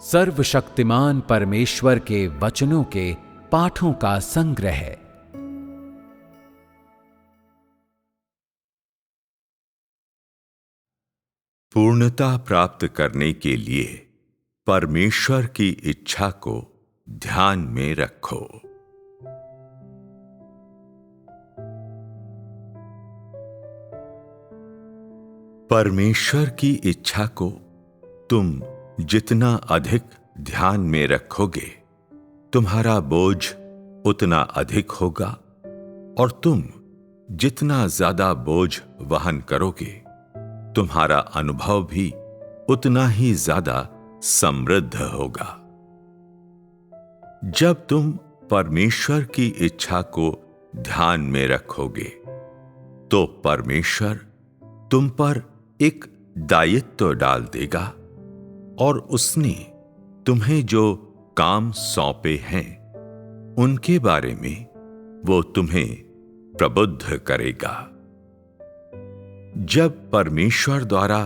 सर्वशक्तिमान परमेश्वर के वचनों के पाठों का संग्रह। पूर्णता प्राप्त करने के लिए परमेश्वर की इच्छा को ध्यान में रखो। परमेश्वर की इच्छा को तुम जितना अधिक ध्यान में रखोगे, तुम्हारा बोझ उतना अधिक होगा, और तुम जितना ज्यादा बोझ वहन करोगे, तुम्हारा अनुभव भी उतना ही ज्यादा समृद्ध होगा। जब तुम परमेश्वर की इच्छा को ध्यान में रखोगे, तो परमेश्वर तुम पर एक दायित्व डाल देगा, और उसने तुम्हें जो काम सौंपे हैं, उनके बारे में वो तुम्हें प्रबुद्ध करेगा। जब परमेश्वर द्वारा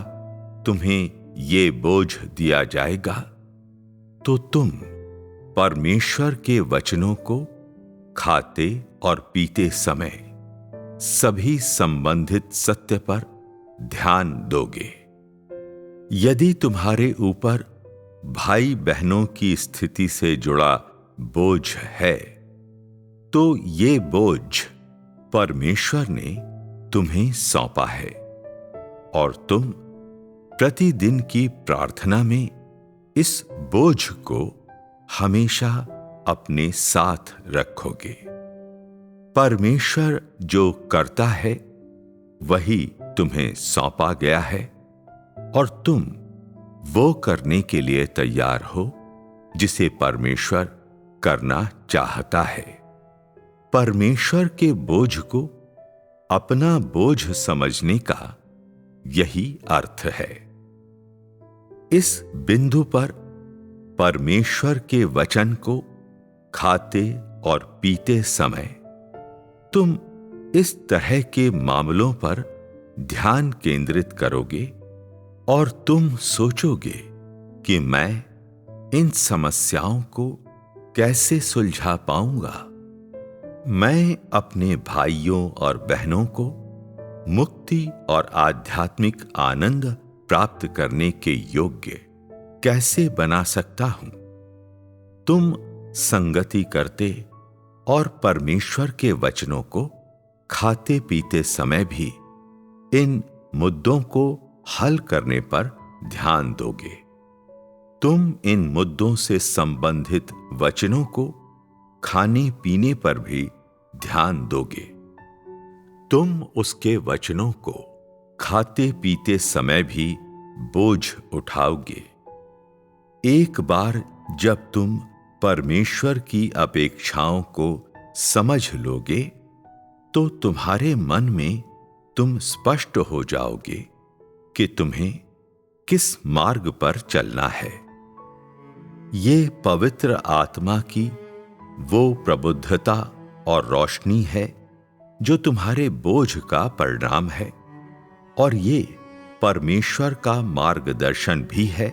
तुम्हें ये बोझ दिया जाएगा, तो तुम परमेश्वर के वचनों को खाते और पीते समय सभी संबंधित सत्य पर ध्यान दोगे। यदि तुम्हारे ऊपर भाई बहनों की स्थिति से जुड़ा बोझ है, तो ये बोझ परमेश्वर ने तुम्हें सौंपा है, और तुम प्रतिदिन की प्रार्थना में इस बोझ को हमेशा अपने साथ रखोगे। परमेश्वर जो करता है वही तुम्हें सौंपा गया है, और तुम वो करने के लिए तैयार हो जिसे परमेश्वर करना चाहता है। परमेश्वर के बोझ को अपना बोझ समझने का यही अर्थ है। इस बिंदु पर परमेश्वर के वचन को खाते और पीते समय तुम इस तरह के मामलों पर ध्यान केंद्रित करोगे, और तुम सोचोगे कि मैं इन समस्याओं को कैसे सुलझा पाऊंगा। मैं अपने भाइयों और बहनों को मुक्ति और आध्यात्मिक आनंद प्राप्त करने के योग्य कैसे बना सकता हूं। तुम संगति करते और परमेश्वर के वचनों को खाते पीते समय भी इन मुद्दों को हल करने पर ध्यान दोगे। तुम इन मुद्दों से संबंधित वचनों को खाने पीने पर भी ध्यान दोगे। तुम उसके वचनों को खाते पीते समय भी बोझ उठाओगे। एक बार जब तुम परमेश्वर की अपेक्षाओं को समझ लोगे, तो तुम्हारे मन में तुम स्पष्ट हो जाओगे कि तुम्हें किस मार्ग पर चलना है। ये पवित्र आत्मा की वो प्रबुद्धता और रोशनी है जो तुम्हारे बोझ का परिणाम है, और ये परमेश्वर का मार्गदर्शन भी है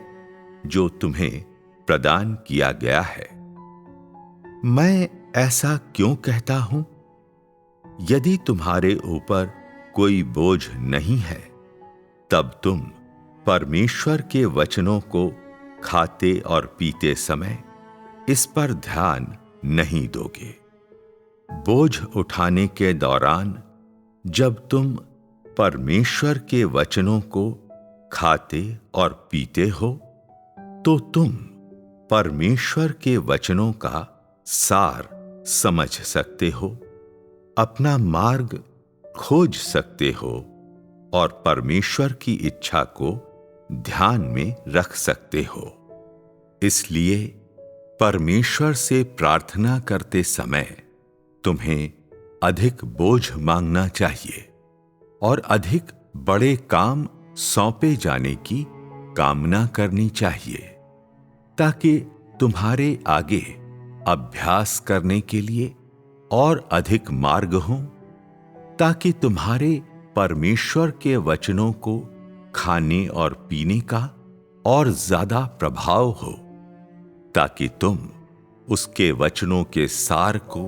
जो तुम्हें प्रदान किया गया है। मैं ऐसा क्यों कहता हूं? यदि तुम्हारे ऊपर कोई बोझ नहीं है, तब तुम परमेश्वर के वचनों को खाते और पीते समय इस पर ध्यान नहीं दोगे। बोझ उठाने के दौरान जब तुम परमेश्वर के वचनों को खाते और पीते हो, तो तुम परमेश्वर के वचनों का सार समझ सकते हो, अपना मार्ग खोज सकते हो, और परमेश्वर की इच्छा को ध्यान में रख सकते हो। इसलिए परमेश्वर से प्रार्थना करते समय तुम्हें अधिक बोझ मांगना चाहिए और अधिक बड़े काम सौंपे जाने की कामना करनी चाहिए, ताकि तुम्हारे आगे अभ्यास करने के लिए और अधिक मार्ग हों, ताकि तुम्हारे परमेश्वर के वचनों को खाने और पीने का और ज्यादा प्रभाव हो, ताकि तुम उसके वचनों के सार को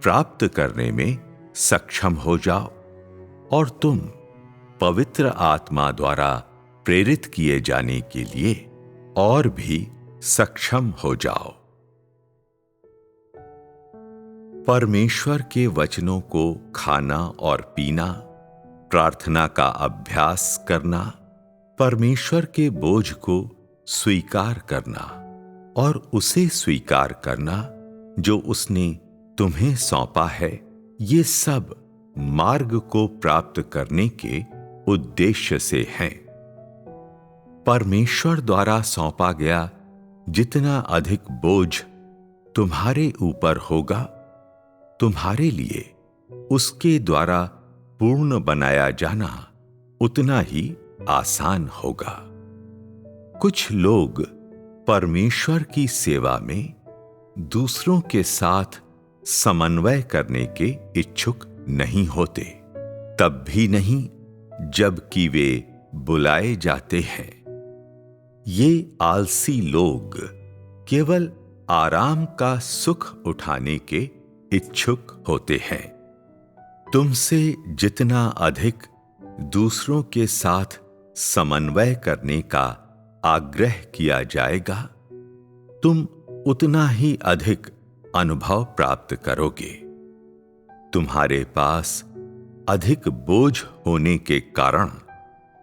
प्राप्त करने में सक्षम हो जाओ और तुम पवित्र आत्मा द्वारा प्रेरित किए जाने के लिए और भी सक्षम हो जाओ। परमेश्वर के वचनों को खाना और पीना, प्रार्थना का अभ्यास करना, परमेश्वर के बोझ को स्वीकार करना और उसे स्वीकार करना जो उसने तुम्हें सौंपा है, ये सब मार्ग को प्राप्त करने के उद्देश्य से हैं। परमेश्वर द्वारा सौंपा गया जितना अधिक बोझ तुम्हारे ऊपर होगा, तुम्हारे लिए उसके द्वारा पूर्ण बनाया जाना उतना ही आसान होगा। कुछ लोग परमेश्वर की सेवा में दूसरों के साथ समन्वय करने के इच्छुक नहीं होते, तब भी नहीं जबकि वे बुलाए जाते हैं। ये आलसी लोग केवल आराम का सुख उठाने के इच्छुक हैं। तुमसे जितना अधिक दूसरों के साथ समन्वय करने का आग्रह किया जाएगा, तुम उतना ही अधिक अनुभव प्राप्त करोगे। तुम्हारे पास अधिक बोझ होने के कारण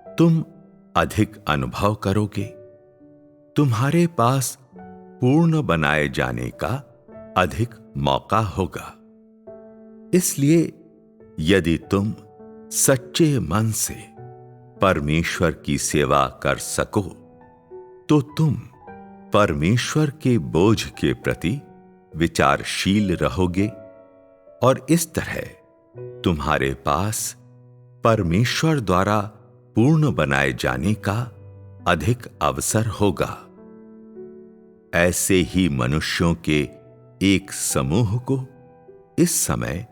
तुम अधिक अनुभव करोगे। तुम्हारे पास पूर्ण बनाए जाने का अधिक मौका होगा। इसलिए यदि तुम सच्चे मन से परमेश्वर की सेवा कर सको, तो तुम परमेश्वर के बोझ के प्रति विचारशील रहोगे और इस तरह तुम्हारे पास परमेश्वर द्वारा पूर्ण बनाए जाने का अधिक अवसर होगा। ऐसे ही मनुष्यों के एक समूह को इस समय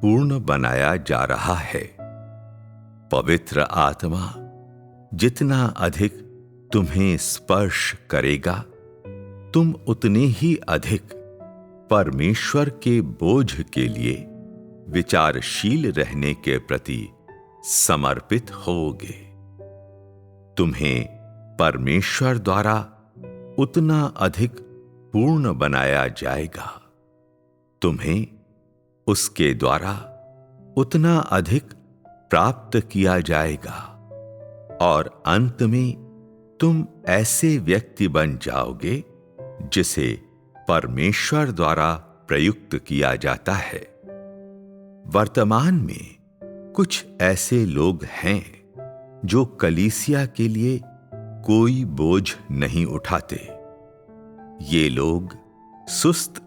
पूर्ण बनाया जा रहा है। पवित्र आत्मा जितना अधिक तुम्हें स्पर्श करेगा, तुम उतने ही अधिक परमेश्वर के बोझ के लिए विचारशील रहने के प्रति समर्पित होगे। तुम्हें परमेश्वर द्वारा उतना अधिक पूर्ण बनाया जाएगा। तुम्हें उसके द्वारा उतना अधिक प्राप्त किया जाएगा और अंत में तुम ऐसे व्यक्ति बन जाओगे जिसे परमेश्वर द्वारा प्रयुक्त किया जाता है। वर्तमान में कुछ ऐसे लोग हैं जो कलीसिया के लिए कोई बोझ नहीं उठाते। ये लोग सुस्त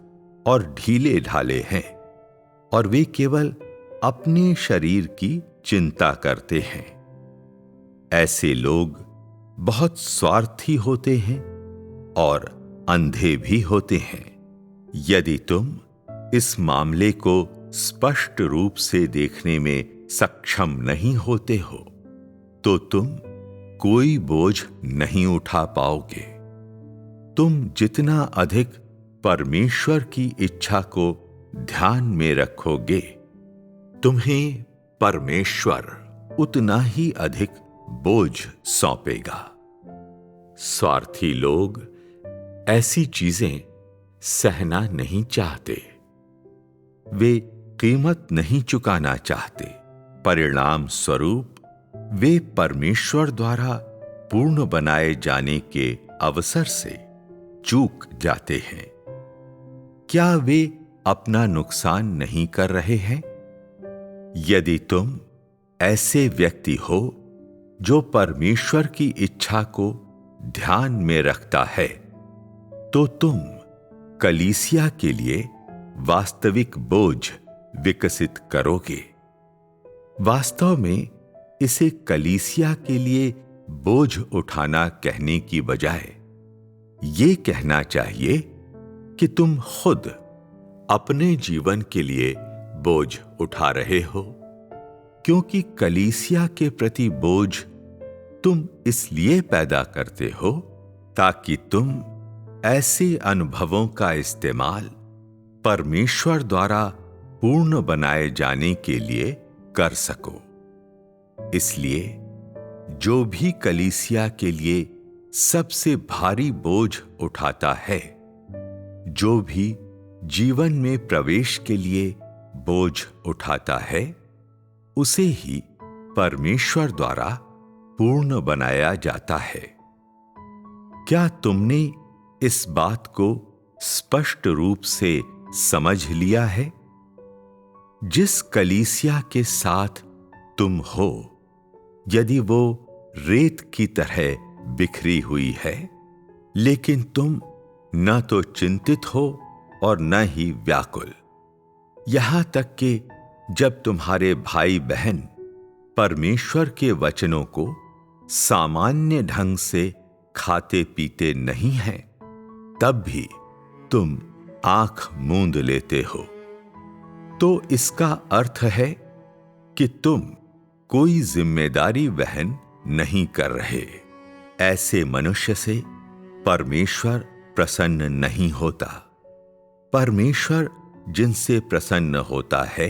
और ढीले ढाले हैं और वे केवल अपने शरीर की चिंता करते हैं। ऐसे लोग बहुत स्वार्थी होते हैं और अंधे भी होते हैं। यदि तुम इस मामले को स्पष्ट रूप से देखने में सक्षम नहीं होते हो, तो तुम कोई बोझ नहीं उठा पाओगे। तुम जितना अधिक परमेश्वर की इच्छा को ध्यान में रखोगे, तुम्हें परमेश्वर उतना ही अधिक बोझ सौंपेगा। स्वार्थी लोग ऐसी चीजें सहना नहीं चाहते। वे कीमत नहीं चुकाना चाहते। परिणाम स्वरूप वे परमेश्वर द्वारा पूर्ण बनाए जाने के अवसर से चूक जाते हैं। क्या वे अपना नुकसान नहीं कर रहे हैं? यदि तुम ऐसे व्यक्ति हो जो परमेश्वर की इच्छा को ध्यान में रखता है, तो तुम कलीसिया के लिए वास्तविक बोझ विकसित करोगे। वास्तव में इसे कलीसिया के लिए बोझ उठाना कहने की बजाय ये कहना चाहिए कि तुम खुद अपने जीवन के लिए बोझ उठा रहे हो, क्योंकि कलीसिया के प्रति बोझ तुम इसलिए पैदा करते हो ताकि तुम ऐसे अनुभवों का इस्तेमाल परमेश्वर द्वारा पूर्ण बनाए जाने के लिए कर सको। इसलिए जो भी कलीसिया के लिए सबसे भारी बोझ उठाता है, जो भी जीवन में प्रवेश के लिए बोझ उठाता है, उसे ही परमेश्वर द्वारा पूर्ण बनाया जाता है। क्या तुमने इस बात को स्पष्ट रूप से समझ लिया है? जिस कलीसिया के साथ तुम हो, यदि वो रेत की तरह बिखरी हुई है, लेकिन तुम न तो चिंतित हो और न ही व्याकुल, यहां तक कि जब तुम्हारे भाई बहन परमेश्वर के वचनों को सामान्य ढंग से खाते पीते नहीं हैं, तब भी तुम आंख मूंद लेते हो, तो इसका अर्थ है कि तुम कोई जिम्मेदारी वहन नहीं कर रहे। ऐसे मनुष्य से परमेश्वर प्रसन्न नहीं होता। परमेश्वर जिनसे प्रसन्न होता है,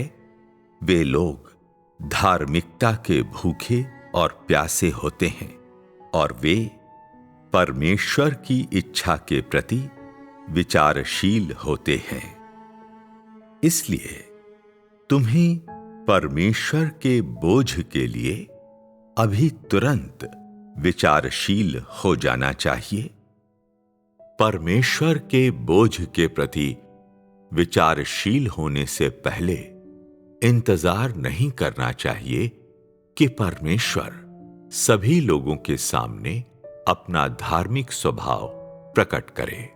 वे लोग धार्मिकता के भूखे और प्यासे होते हैं, और वे परमेश्वर की इच्छा के प्रति विचारशील होते हैं। इसलिए तुम्हें परमेश्वर के बोझ के लिए अभी तुरंत विचारशील हो जाना चाहिए। परमेश्वर के बोझ के प्रति विचारशील होने से पहले इंतजार नहीं करना चाहिए कि परमेश्वर सभी लोगों के सामने अपना धार्मिक स्वभाव प्रकट करे।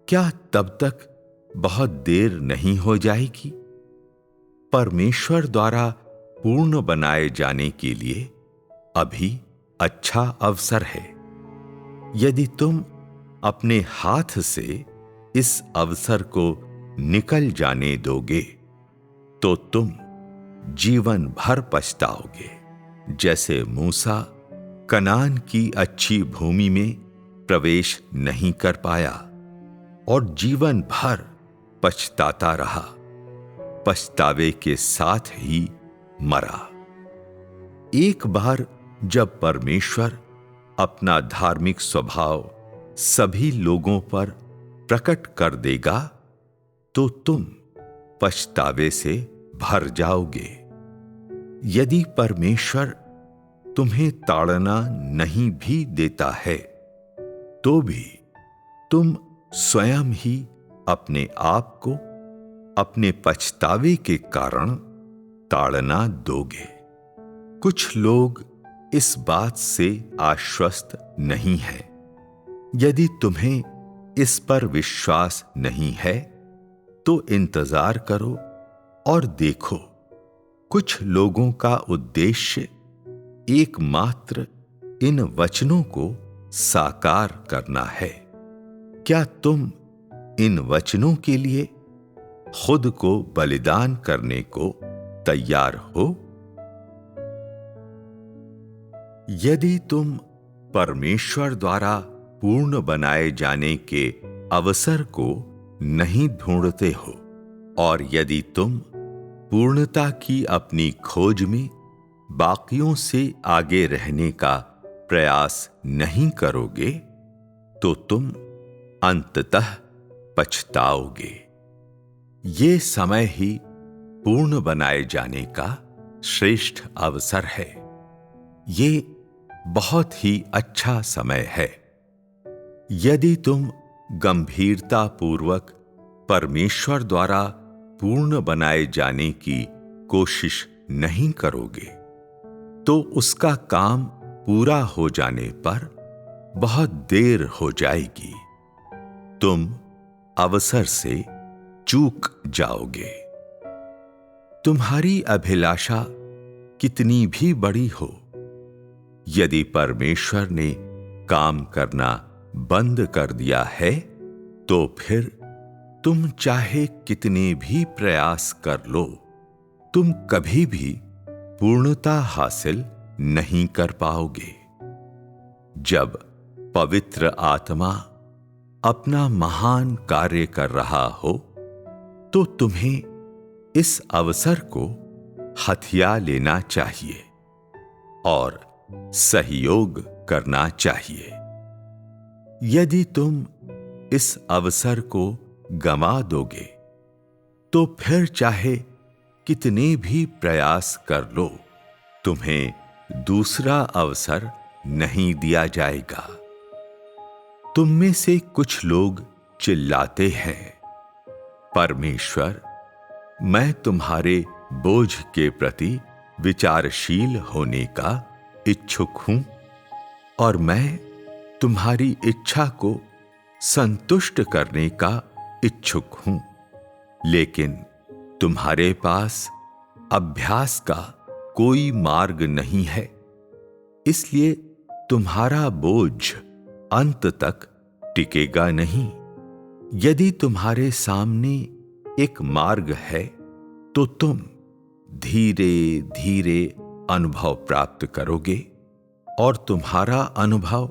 क्या तब तक बहुत देर नहीं हो जाएगी? परमेश्वर द्वारा पूर्ण बनाए जाने के लिए अभी अच्छा अवसर है। यदि तुम अपने हाथ से इस अवसर को निकल जाने दोगे, तो तुम जीवन भर पछताओगे, जैसे मूसा कनान की अच्छी भूमि में प्रवेश नहीं कर पाया और जीवन भर पछताता रहा, पछतावे के साथ ही मरा। एक बार जब परमेश्वर अपना धार्मिक स्वभाव सभी लोगों पर प्रकट कर देगा, तो तुम पछतावे से भर जाओगे। यदि परमेश्वर तुम्हें ताड़ना नहीं भी देता है, तो भी तुम स्वयं ही अपने आप को अपने पछतावे के कारण ताड़ना दोगे। कुछ लोग इस बात से आश्वस्त नहीं हैं। यदि तुम्हें इस पर विश्वास नहीं है, तो इंतजार करो और देखो। कुछ लोगों का उद्देश्य एकमात्र इन वचनों को साकार करना है। क्या तुम इन वचनों के लिए खुद को बलिदान करने को तैयार हो? यदि तुम परमेश्वर द्वारा पूर्ण बनाए जाने के अवसर को नहीं ढूंढते हो, और यदि तुम पूर्णता की अपनी खोज में बाकियों से आगे रहने का प्रयास नहीं करोगे, तो तुम अंततः पछताओगे। ये समय ही पूर्ण बनाए जाने का श्रेष्ठ अवसर है। ये बहुत ही अच्छा समय है। यदि तुम गंभीरता पूर्वक परमेश्वर द्वारा पूर्ण बनाए जाने की कोशिश नहीं करोगे, तो उसका काम पूरा हो जाने पर बहुत देर हो जाएगी। तुम अवसर से चूक जाओगे। तुम्हारी अभिलाषा कितनी भी बड़ी हो, यदि परमेश्वर ने काम करना बंद कर दिया है, तो फिर तुम चाहे कितने भी प्रयास कर लो, तुम कभी भी पूर्णता हासिल नहीं कर पाओगे। जब पवित्र आत्मा अपना महान कार्य कर रहा हो तो तुम्हें इस अवसर को हथिया लेना चाहिए और सहयोग करना चाहिए। यदि तुम इस अवसर को गंवा दोगे तो फिर चाहे कितने भी प्रयास कर लो, तुम्हें दूसरा अवसर नहीं दिया जाएगा। तुम में से कुछ लोग चिल्लाते हैं, परमेश्वर, मैं तुम्हारे बोझ के प्रति विचारशील होने का इच्छुक हूं और मैं तुम्हारी इच्छा को संतुष्ट करने का इच्छुक हूं, लेकिन तुम्हारे पास अभ्यास का कोई मार्ग नहीं है, इसलिए तुम्हारा बोझ अंत तक टिकेगा नहीं। यदि तुम्हारे सामने एक मार्ग है तो तुम धीरे धीरे अनुभव प्राप्त करोगे और तुम्हारा अनुभव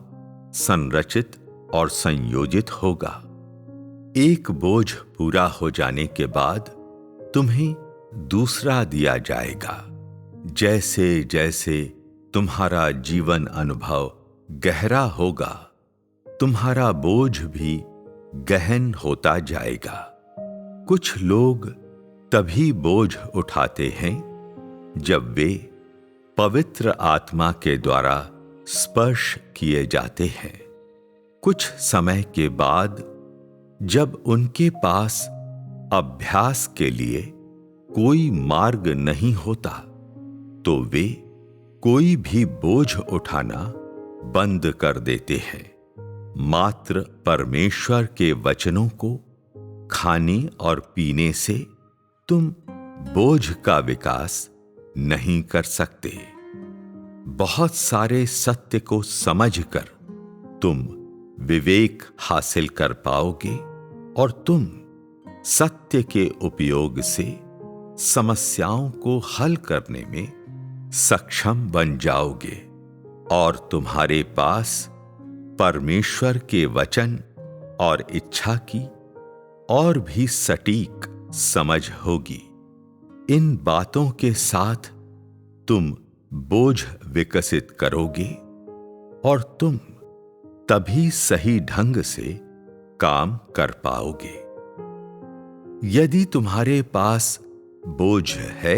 संरचित और संयोजित होगा। एक बोझ पूरा हो जाने के बाद तुम्हें दूसरा दिया जाएगा। जैसे जैसे तुम्हारा जीवन अनुभव गहरा होगा, तुम्हारा बोझ भी गहन होता जाएगा। कुछ लोग तभी बोझ उठाते हैं जब वे पवित्र आत्मा के द्वारा स्पर्श किए जाते हैं। कुछ समय के बाद जब उनके पास अभ्यास के लिए कोई मार्ग नहीं होता तो वे कोई भी बोझ उठाना बंद कर देते हैं। मात्र परमेश्वर के वचनों को खाने और पीने से तुम बोझ का विकास नहीं कर सकते। बहुत सारे सत्य को समझकर तुम विवेक हासिल कर पाओगे और तुम सत्य के उपयोग से समस्याओं को हल करने में सक्षम बन जाओगे और तुम्हारे पास परमेश्वर के वचन और इच्छा की और भी सटीक समझ होगी। इन बातों के साथ तुम बोझ विकसित करोगे और तुम तभी सही ढंग से काम कर पाओगे। यदि तुम्हारे पास बोझ है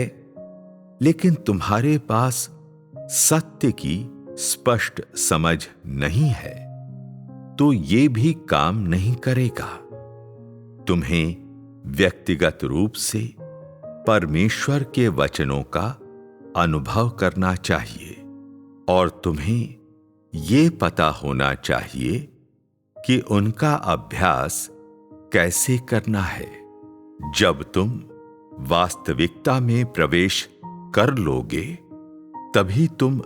लेकिन तुम्हारे पास सत्य की स्पष्ट समझ नहीं है तो ये भी काम नहीं करेगा। तुम्हें व्यक्तिगत रूप से परमेश्वर के वचनों का अनुभव करना चाहिए और तुम्हें ये पता होना चाहिए कि उनका अभ्यास कैसे करना है। जब तुम वास्तविकता में प्रवेश कर लोगे तभी तुम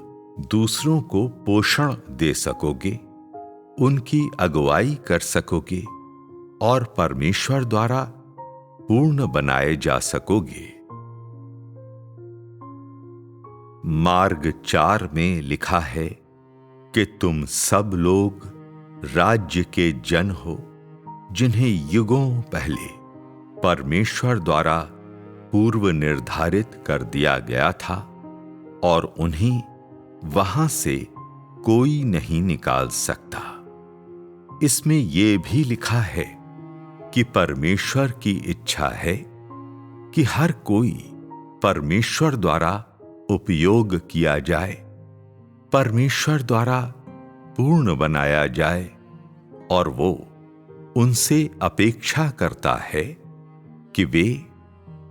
दूसरों को पोषण दे सकोगे, उनकी अगुवाई कर सकोगे और परमेश्वर द्वारा पूर्ण बनाए जा सकोगे। मार्ग 4 में लिखा है कि तुम सब लोग राज्य के जन हो जिन्हें युगों पहले परमेश्वर द्वारा पूर्व निर्धारित कर दिया गया था और उन्हें वहां से कोई नहीं निकाल सकता। इसमें यह भी लिखा है कि परमेश्वर की इच्छा है कि हर कोई परमेश्वर द्वारा उपयोग किया जाए, परमेश्वर द्वारा पूर्ण बनाया जाए और वो उनसे अपेक्षा करता है कि वे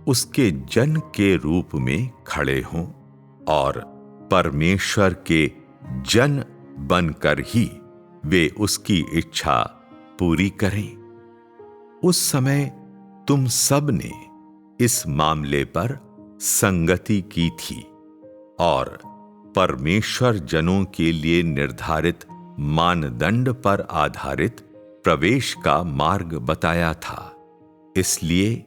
उसके जन के रूप में खड़े हों और परमेश्वर के जन बनकर ही वे उसकी इच्छा पूरी करें। उस समय तुम सब ने इस मामले पर संगति की थी और परमेश्वर जनों के लिए निर्धारित मानदंड पर आधारित प्रवेश का मार्ग बताया था। इसलिए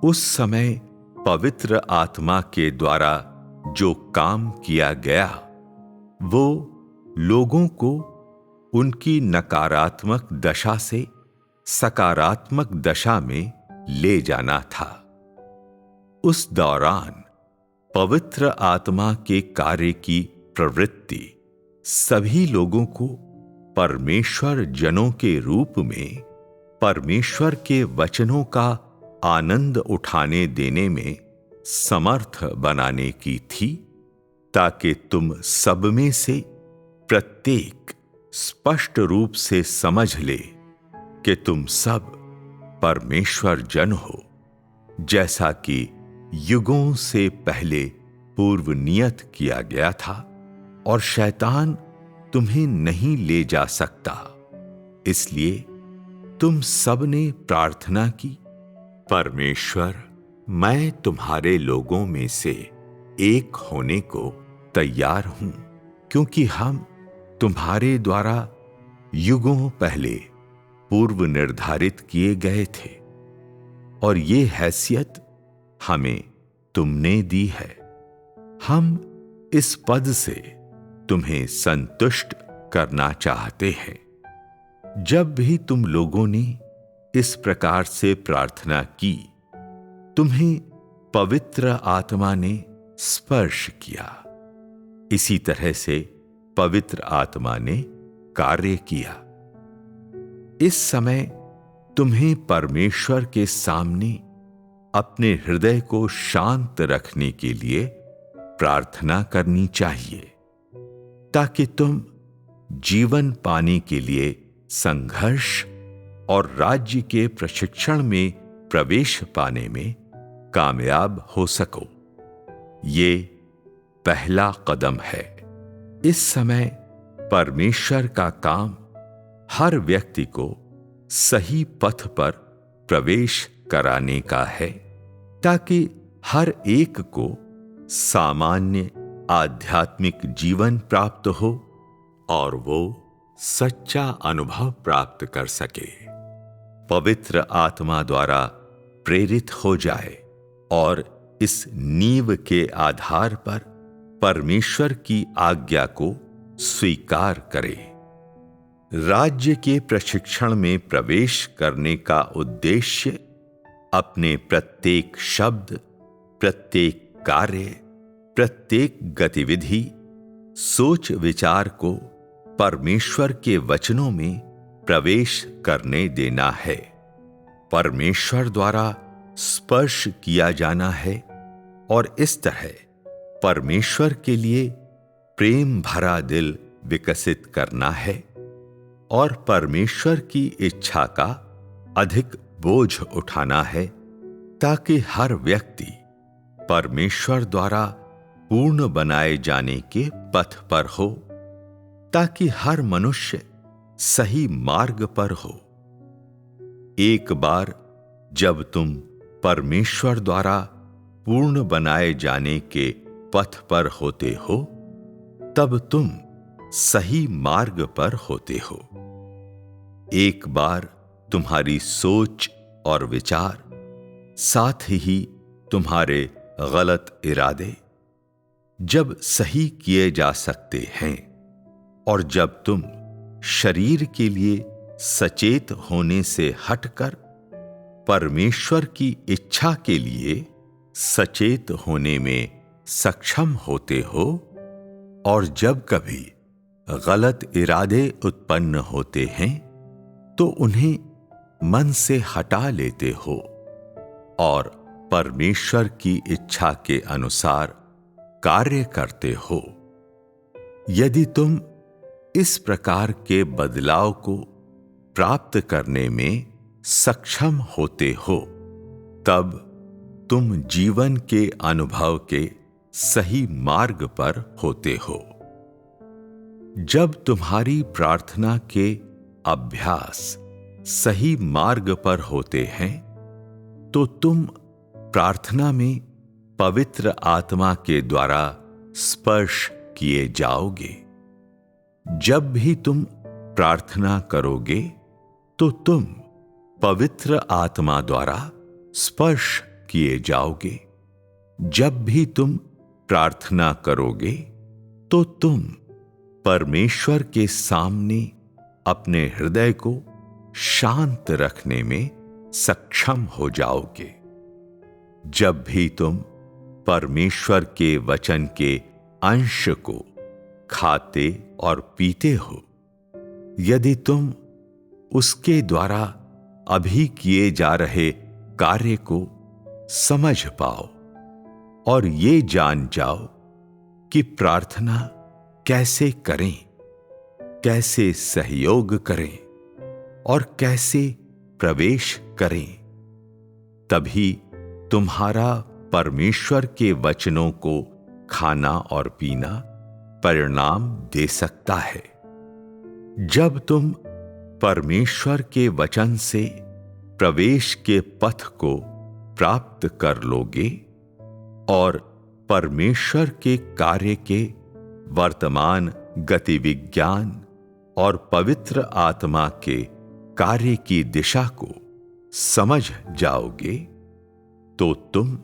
उस समय पवित्र आत्मा के द्वारा जो काम किया गया वो लोगों को उनकी नकारात्मक दशा से सकारात्मक दशा में ले जाना था। उस दौरान पवित्र आत्मा के कार्य की प्रवृत्ति सभी लोगों को परमेश्वर जनों के रूप में परमेश्वर के वचनों का आनंद उठाने देने में समर्थ बनाने की थी, ताकि तुम सब में से प्रत्येक स्पष्ट रूप से समझ ले कि तुम सब परमेश्वर जन हो, जैसा कि युगों से पहले पूर्व नियत किया गया था, और शैतान तुम्हें नहीं ले जा सकता। इसलिए तुम सब ने प्रार्थना की, परमेश्वर, मैं तुम्हारे लोगों में से एक होने को तैयार हूं, क्योंकि हम तुम्हारे द्वारा युगों पहले पूर्व निर्धारित किए गए थे, और ये हैसियत हमें तुमने दी है। हम इस पद से तुम्हें संतुष्ट करना चाहते हैं। जब भी तुम लोगों ने इस प्रकार से प्रार्थना की, तुम्हें पवित्र आत्मा ने स्पर्श किया। इसी तरह से पवित्र आत्मा ने कार्य किया। इस समय तुम्हें परमेश्वर के सामने अपने हृदय को शांत रखने के लिए प्रार्थना करनी चाहिए, ताकि तुम जीवन पाने के लिए संघर्ष और राज्य के प्रशिक्षण में प्रवेश पाने में कामयाब हो सको। ये पहला कदम है। इस समय परमेश्वर का काम हर व्यक्ति को सही पथ पर प्रवेश कराने का है, ताकि हर एक को सामान्य आध्यात्मिक जीवन प्राप्त हो और वो सच्चा अनुभव प्राप्त कर सके, पवित्र आत्मा द्वारा प्रेरित हो जाए और इस नींव के आधार पर परमेश्वर की आज्ञा को स्वीकार करे। राज्य के प्रशिक्षण में प्रवेश करने का उद्देश्य अपने प्रत्येक शब्द, प्रत्येक कार्य, प्रत्येक गतिविधि, सोच विचार को परमेश्वर के वचनों में प्रवेश करने देना है, परमेश्वर द्वारा स्पर्श किया जाना है, और इस तरह परमेश्वर के लिए प्रेम भरा दिल विकसित करना है, और परमेश्वर की इच्छा का अधिक बोझ उठाना है, ताकि हर व्यक्ति परमेश्वर द्वारा पूर्ण बनाए जाने के पथ पर हो, ताकि हर मनुष्य सही मार्ग पर हो। एक बार जब तुम परमेश्वर द्वारा पूर्ण बनाए जाने के पथ पर होते हो, तब तुम सही मार्ग पर होते हो। एक बार तुम्हारी सोच और विचार, साथ ही तुम्हारे गलत इरादे जब सही किए जा सकते हैं, और जब तुम शरीर के लिए सचेत होने से हटकर परमेश्वर की इच्छा के लिए सचेत होने में सक्षम होते हो, और जब कभी गलत इरादे उत्पन्न होते हैं तो उन्हें मन से हटा लेते हो और परमेश्वर की इच्छा के अनुसार कार्य करते हो। यदि तुम इस प्रकार के बदलाव को प्राप्त करने में सक्षम होते हो, तब तुम जीवन के अनुभव के सही मार्ग पर होते हो। जब तुम्हारी प्रार्थना के अभ्यास सही मार्ग पर होते हैं, तो तुम प्रार्थना में पवित्र आत्मा के द्वारा स्पर्श किए जाओगे। जब भी तुम प्रार्थना करोगे, तो तुम पवित्र आत्मा द्वारा स्पर्श किए जाओगे। जब भी तुम प्रार्थना करोगे, तो तुम परमेश्वर के सामने अपने हृदय को शांत रखने में सक्षम हो जाओगे। जब भी तुम परमेश्वर के वचन के अंश को खाते और पीते हो, यदि तुम उसके द्वारा अभी किए जा रहे कार्य को समझ पाओ और ये जान जाओ कि प्रार्थना कैसे करें, कैसे सहयोग करें और कैसे प्रवेश करें, तभी तुम्हारा परमेश्वर के वचनों को खाना और पीना परिणाम दे सकता है। जब तुम परमेश्वर के वचन से प्रवेश के पथ को प्राप्त कर लोगे और परमेश्वर के कार्य के वर्तमान गतिविज्ञान और पवित्र आत्मा के कार्य की दिशा को समझ जाओगे, तो तुम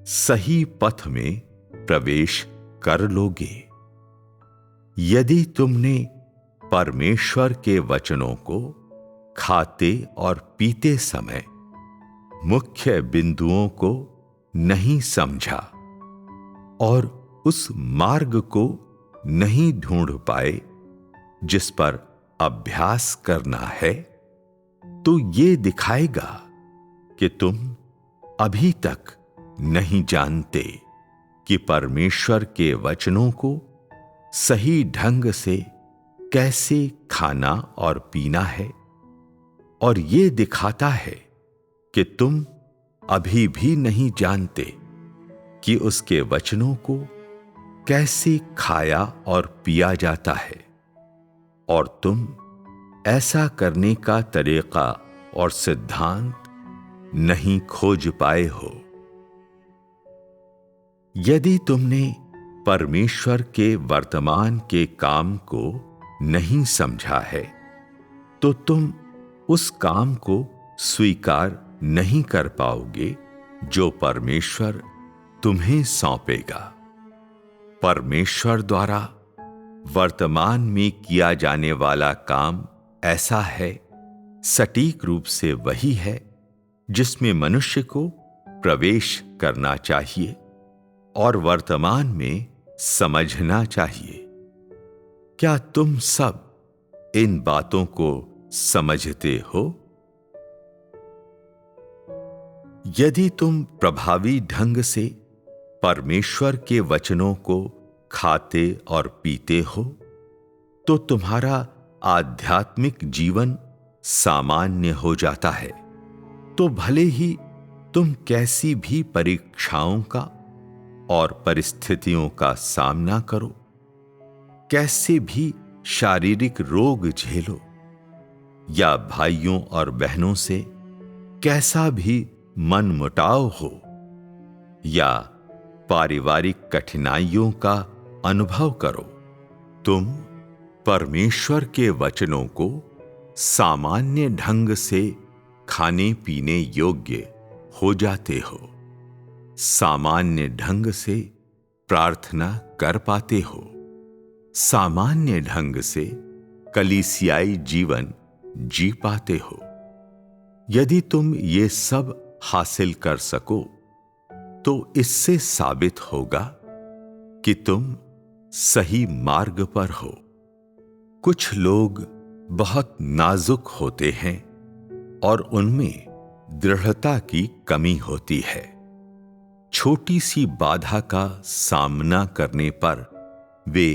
सही पथ में प्रवेश कर लोगे। यदि तुमने परमेश्वर के वचनों को खाते और पीते समय मुख्य बिंदुओं को नहीं समझा और उस मार्ग को नहीं ढूंढ पाए जिस पर अभ्यास करना है, तो ये दिखाएगा कि तुम अभी तक नहीं जानते कि परमेश्वर के वचनों को सही ढंग से कैसे खाना और पीना है, और ये दिखाता है कि तुम अभी भी नहीं जानते कि उसके वचनों को कैसे खाया और पिया जाता है, और तुम ऐसा करने का तरीका और सिद्धांत नहीं खोज पाए हो। यदि तुमने परमेश्वर के वर्तमान के काम को नहीं समझा है, तो तुम उस काम को स्वीकार नहीं कर पाओगे जो परमेश्वर तुम्हें सौंपेगा। परमेश्वर द्वारा वर्तमान में किया जाने वाला काम ऐसा है, सटीक रूप से वही है जिसमें मनुष्य को प्रवेश करना चाहिए और वर्तमान में समझना चाहिए। क्या तुम सब इन बातों को समझते हो? यदि तुम प्रभावी ढंग से परमेश्वर के वचनों को खाते और पीते हो, तो तुम्हारा आध्यात्मिक जीवन सामान्य हो जाता है। तो भले ही तुम कैसी भी परीक्षाओं का और परिस्थितियों का सामना करो, कैसे भी शारीरिक रोग झेलो, या भाइयों और बहनों से कैसा भी मनमुटाव हो, या पारिवारिक कठिनाइयों का अनुभव करो, तुम परमेश्वर के वचनों को सामान्य ढंग से खाने पीने योग्य हो जाते हो, सामान्य ढंग से प्रार्थना कर पाते हो, सामान्य ढंग से कलीसियाई जीवन जी पाते हो। यदि तुम ये सब हासिल कर सको, तो इससे साबित होगा कि तुम सही मार्ग पर हो। कुछ लोग बहुत नाजुक होते हैं और उनमें दृढ़ता की कमी होती है। छोटी सी बाधा का सामना करने पर वे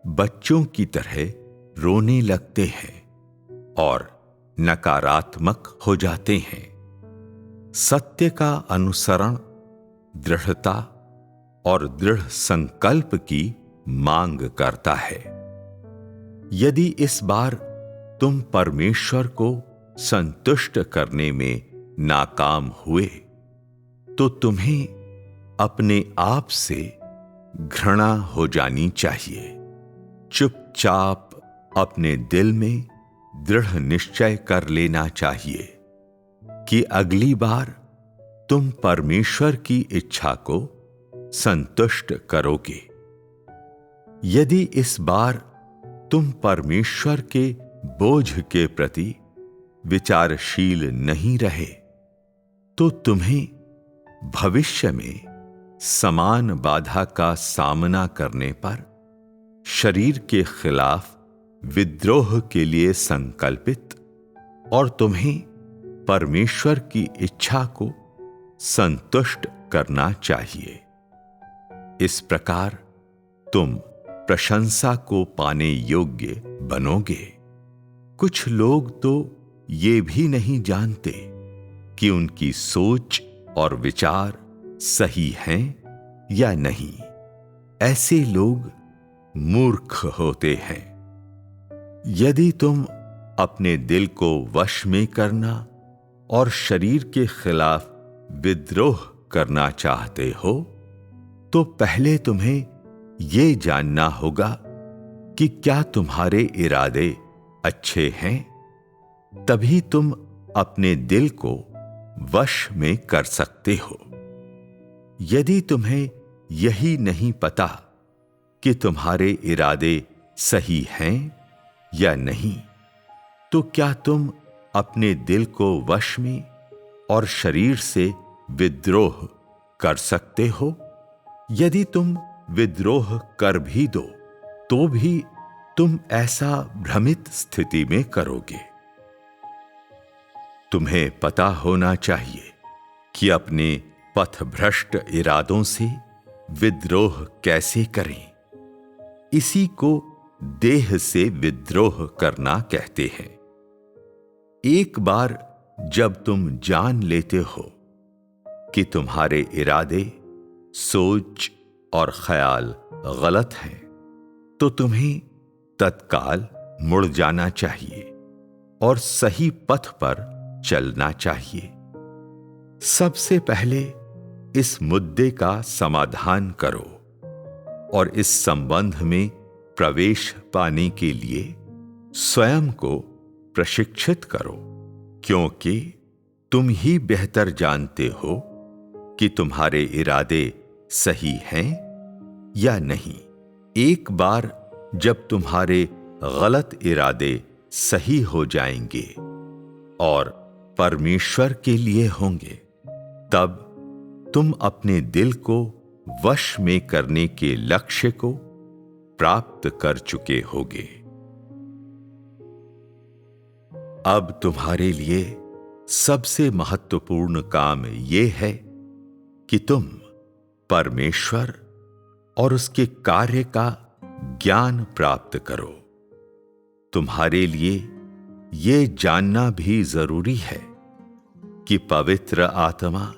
बच्चों की तरह रोने लगते हैं और नकारात्मक हो जाते हैं। सत्य का अनुसरण दृढ़ता और दृढ़ संकल्प की मांग करता है। यदि इस बार तुम परमेश्वर को संतुष्ट करने में नाकाम हुए, तो तुम्हें अपने आप से घृणा हो जानी चाहिए। चुपचाप अपने दिल में दृढ़ निश्चय कर लेना चाहिए कि अगली बार तुम परमेश्वर की इच्छा को संतुष्ट करोगे। यदि इस बार तुम परमेश्वर के बोझ के प्रति विचारशील नहीं रहे तो तुम्हें भविष्य में समान बाधा का सामना करने पर शरीर के खिलाफ विद्रोह के लिए संकल्पित और तुम्हें परमेश्वर की इच्छा को संतुष्ट करना चाहिए। इस प्रकार तुम प्रशंसा को पाने योग्य बनोगे। कुछ लोग तो ये भी नहीं जानते कि उनकी सोच और विचार सही हैं या नहीं। ऐसे लोग मूर्ख होते हैं। यदि तुम अपने दिल को वश में करना और शरीर के खिलाफ विद्रोह करना चाहते हो तो पहले तुम्हें यह जानना होगा कि क्या तुम्हारे इरादे अच्छे हैं। तभी तुम अपने दिल को वश में कर सकते हो। यदि तुम्हें यही नहीं पता कि तुम्हारे इरादे सही हैं या नहीं तो क्या तुम अपने दिल को वश में और शरीर से विद्रोह कर सकते हो। यदि तुम विद्रोह कर भी दो तो भी तुम ऐसा भ्रमित स्थिति में करोगे। तुम्हें पता होना चाहिए कि अपने पथभ्रष्ट इरादों से विद्रोह कैसे करें। इसी को देह से विद्रोह करना कहते हैं। एक बार जब तुम जान लेते हो कि तुम्हारे इरादे, सोच और ख्याल गलत हैं तो तुम्हें तत्काल मुड़ जाना चाहिए और सही पथ पर चलना चाहिए। सबसे पहले इस मुद्दे का समाधान करो और इस संबंध में प्रवेश पाने के लिए स्वयं को प्रशिक्षित करो, क्योंकि तुम ही बेहतर जानते हो कि तुम्हारे इरादे सही हैं या नहीं। एक बार जब तुम्हारे गलत इरादे सही हो जाएंगे और परमेश्वर के लिए होंगे, तब तुम अपने दिल को वश में करने के लक्ष्य को प्राप्त कर चुके होगे। अब तुम्हारे लिए सबसे महत्वपूर्ण काम यह है कि तुम परमेश्वर और उसके कार्य का ज्ञान प्राप्त करो। तुम्हारे लिए यह जानना भी जरूरी है कि पवित्र आत्मा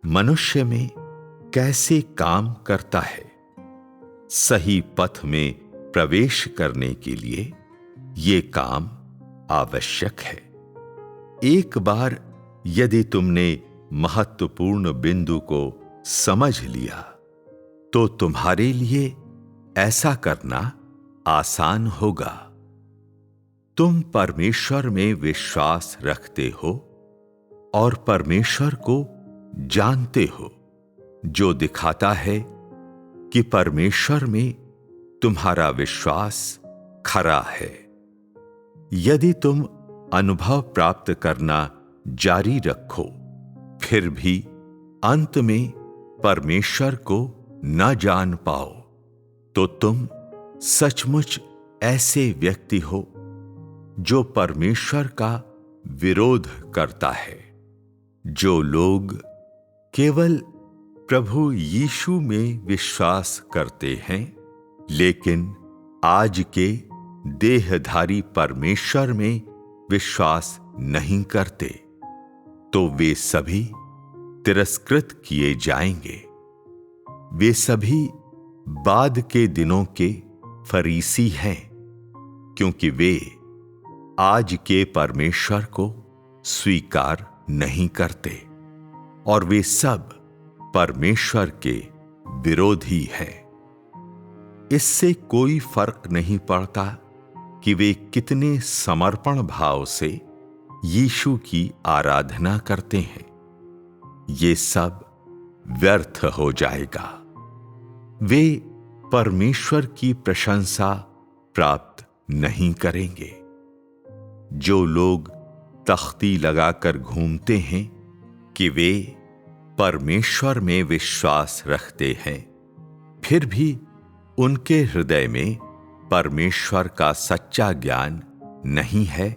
मनुष्य में कैसे काम करता है। सही पथ में प्रवेश करने के लिए यह काम आवश्यक है। एक बार यदि तुमने महत्वपूर्ण बिंदु को समझ लिया तो तुम्हारे लिए ऐसा करना आसान होगा। तुम परमेश्वर में विश्वास रखते हो और परमेश्वर को जानते हो, जो दिखाता है कि परमेश्वर में तुम्हारा विश्वास खरा है। यदि तुम अनुभव प्राप्त करना जारी रखो फिर भी अंत में परमेश्वर को न जान पाओ तो तुम सचमुच ऐसे व्यक्ति हो जो परमेश्वर का विरोध करता है। जो लोग केवल प्रभु यीशु में विश्वास करते हैं लेकिन आज के देहधारी परमेश्वर में विश्वास नहीं करते, तो वे सभी तिरस्कृत किए जाएंगे। वे सभी बाद के दिनों के फरीसी हैं, क्योंकि वे आज के परमेश्वर को स्वीकार नहीं करते और वे सब परमेश्वर के विरोधी हैं। इससे कोई फर्क नहीं पड़ता कि वे कितने समर्पण भाव से यीशु की आराधना करते हैं, ये सब व्यर्थ हो जाएगा। वे परमेश्वर की प्रशंसा प्राप्त नहीं करेंगे। जो लोग तख्ती लगाकर घूमते हैं कि वे परमेश्वर में विश्वास रखते हैं, फिर भी उनके हृदय में परमेश्वर का सच्चा ज्ञान नहीं है,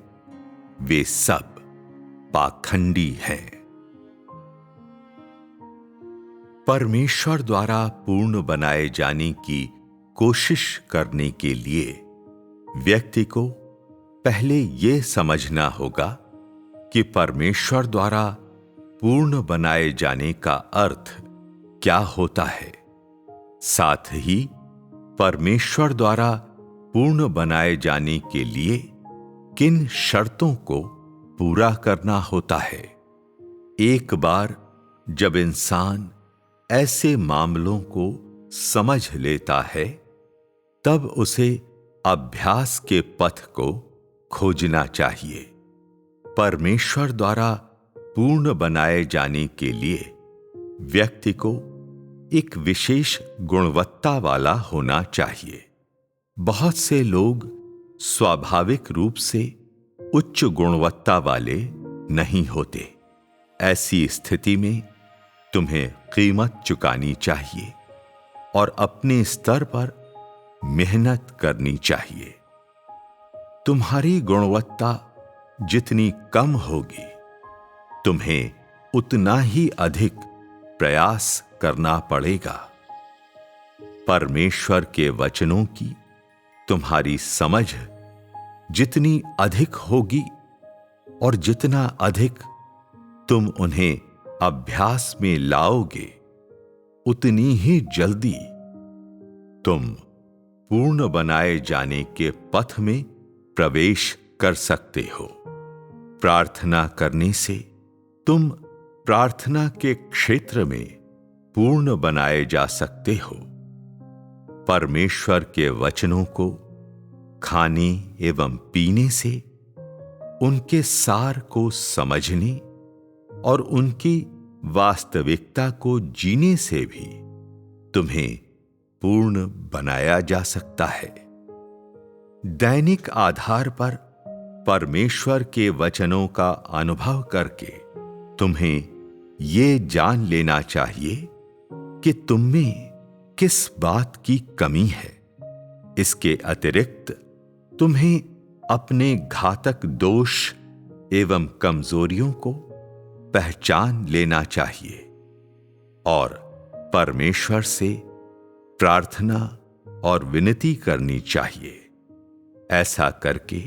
वे सब पाखंडी हैं। परमेश्वर द्वारा पूर्ण बनाए जाने की कोशिश करने के लिए व्यक्ति को पहले यह समझना होगा कि परमेश्वर द्वारा पूर्ण बनाए जाने का अर्थ क्या होता है। साथ ही परमेश्वर द्वारा पूर्ण बनाए जाने के लिए किन शर्तों को पूरा करना होता है। एक बार जब इंसान ऐसे मामलों को समझ लेता है, तब उसे अभ्यास के पथ को खोजना चाहिए। परमेश्वर द्वारा पूर्ण बनाए जाने के लिए व्यक्ति को एक विशेष गुणवत्ता वाला होना चाहिए। बहुत से लोग स्वाभाविक रूप से उच्च गुणवत्ता वाले नहीं होते। ऐसी स्थिति में तुम्हें कीमत चुकानी चाहिए और अपने स्तर पर मेहनत करनी चाहिए। तुम्हारी गुणवत्ता जितनी कम होगी, तुम्हें उतना ही अधिक प्रयास करना पड़ेगा। परमेश्वर के वचनों की तुम्हारी समझ जितनी अधिक होगी और जितना अधिक तुम उन्हें अभ्यास में लाओगे, उतनी ही जल्दी तुम पूर्ण बनाए जाने के पथ में प्रवेश कर सकते हो। प्रार्थना करने से तुम प्रार्थना के क्षेत्र में पूर्ण बनाए जा सकते हो। परमेश्वर के वचनों को खाने एवं पीने से उनके सार को समझने और उनकी वास्तविकता को जीने से भी तुम्हें पूर्ण बनाया जा सकता है। दैनिक आधार पर परमेश्वर के वचनों का अनुभव करके तुम्हें ये जान लेना चाहिए कि तुम में किस बात की कमी है। इसके अतिरिक्त तुम्हें अपने घातक दोष एवं कमजोरियों को पहचान लेना चाहिए और परमेश्वर से प्रार्थना और विनती करनी चाहिए। ऐसा करके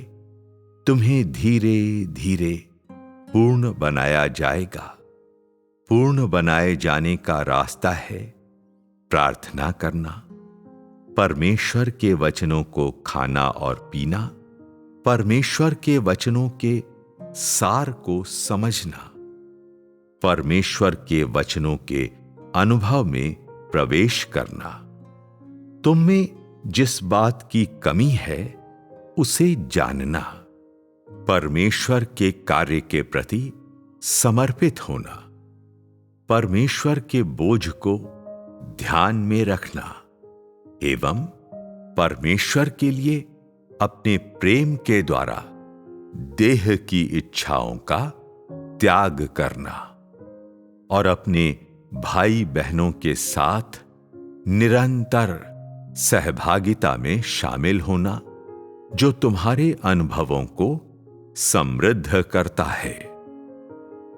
तुम्हें धीरे धीरे पूर्ण बनाया जाएगा। पूर्ण बनाए जाने का रास्ता है प्रार्थना करना, परमेश्वर के वचनों को खाना और पीना, परमेश्वर के वचनों के सार को समझना, परमेश्वर के वचनों के अनुभव में प्रवेश करना। तुम में जिस बात की कमी है उसे जानना, परमेश्वर के कार्य के प्रति समर्पित होना, परमेश्वर के बोझ को ध्यान में रखना एवं परमेश्वर के लिए अपने प्रेम के द्वारा देह की इच्छाओं का त्याग करना और अपने भाई बहनों के साथ निरंतर सहभागिता में शामिल होना, जो तुम्हारे अनुभवों को समृद्ध करता है।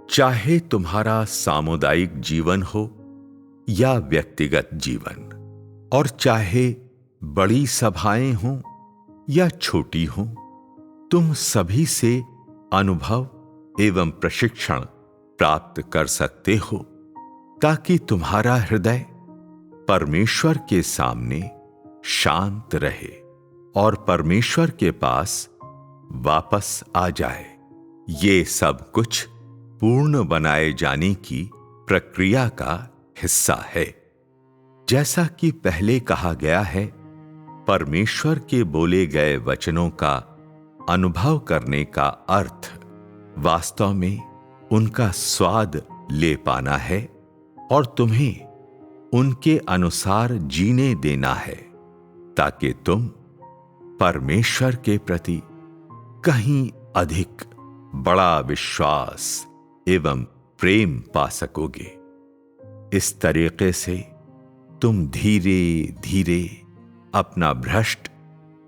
चाहे तुम्हारा सामुदायिक जीवन हो या व्यक्तिगत जीवन, और चाहे बड़ी सभाएं हों या छोटी हों, तुम सभी से अनुभव एवं प्रशिक्षण प्राप्त कर सकते हो, ताकि तुम्हारा हृदय परमेश्वर के सामने शांत रहे और परमेश्वर के पास वापस आ जाए। ये सब कुछ पूर्ण बनाए जाने की प्रक्रिया का हिस्सा है। जैसा कि पहले कहा गया है, परमेश्वर के बोले गए वचनों का अनुभव करने का अर्थ वास्तव में उनका स्वाद ले पाना है और तुम्हें उनके अनुसार जीने देना है, ताकि तुम परमेश्वर के प्रति कहीं अधिक बड़ा विश्वास एवं प्रेम पा सकोगे। इस तरीके से तुम धीरे धीरे अपना भ्रष्ट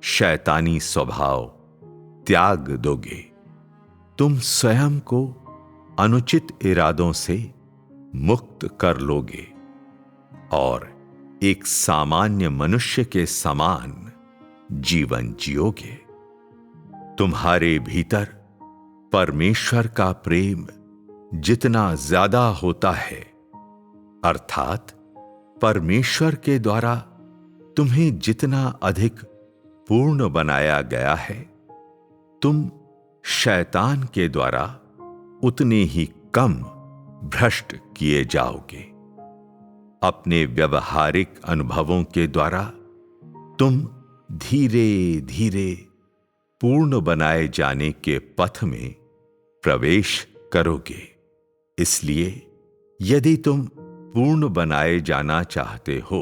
शैतानी स्वभाव त्याग दोगे। तुम स्वयं को अनुचित इरादों से मुक्त कर लोगे और एक सामान्य मनुष्य के समान जीवन जियोगे। तुम्हारे भीतर परमेश्वर का प्रेम जितना ज्यादा होता है, अर्थात परमेश्वर के द्वारा तुम्हें जितना अधिक पूर्ण बनाया गया है, तुम शैतान के द्वारा उतने ही कम भ्रष्ट किए जाओगे। अपने व्यवहारिक अनुभवों के द्वारा तुम धीरे धीरे पूर्ण बनाए जाने के पथ में प्रवेश करोगे। इसलिए यदि तुम पूर्ण बनाए जाना चाहते हो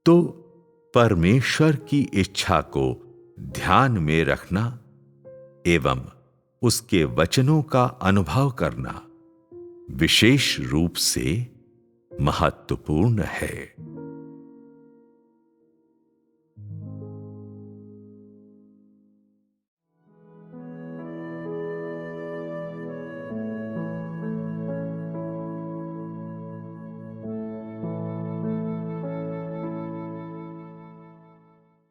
तो परमेश्वर की इच्छा को ध्यान में रखना एवं उसके वचनों का अनुभव करना विशेष रूप से महत्वपूर्ण है।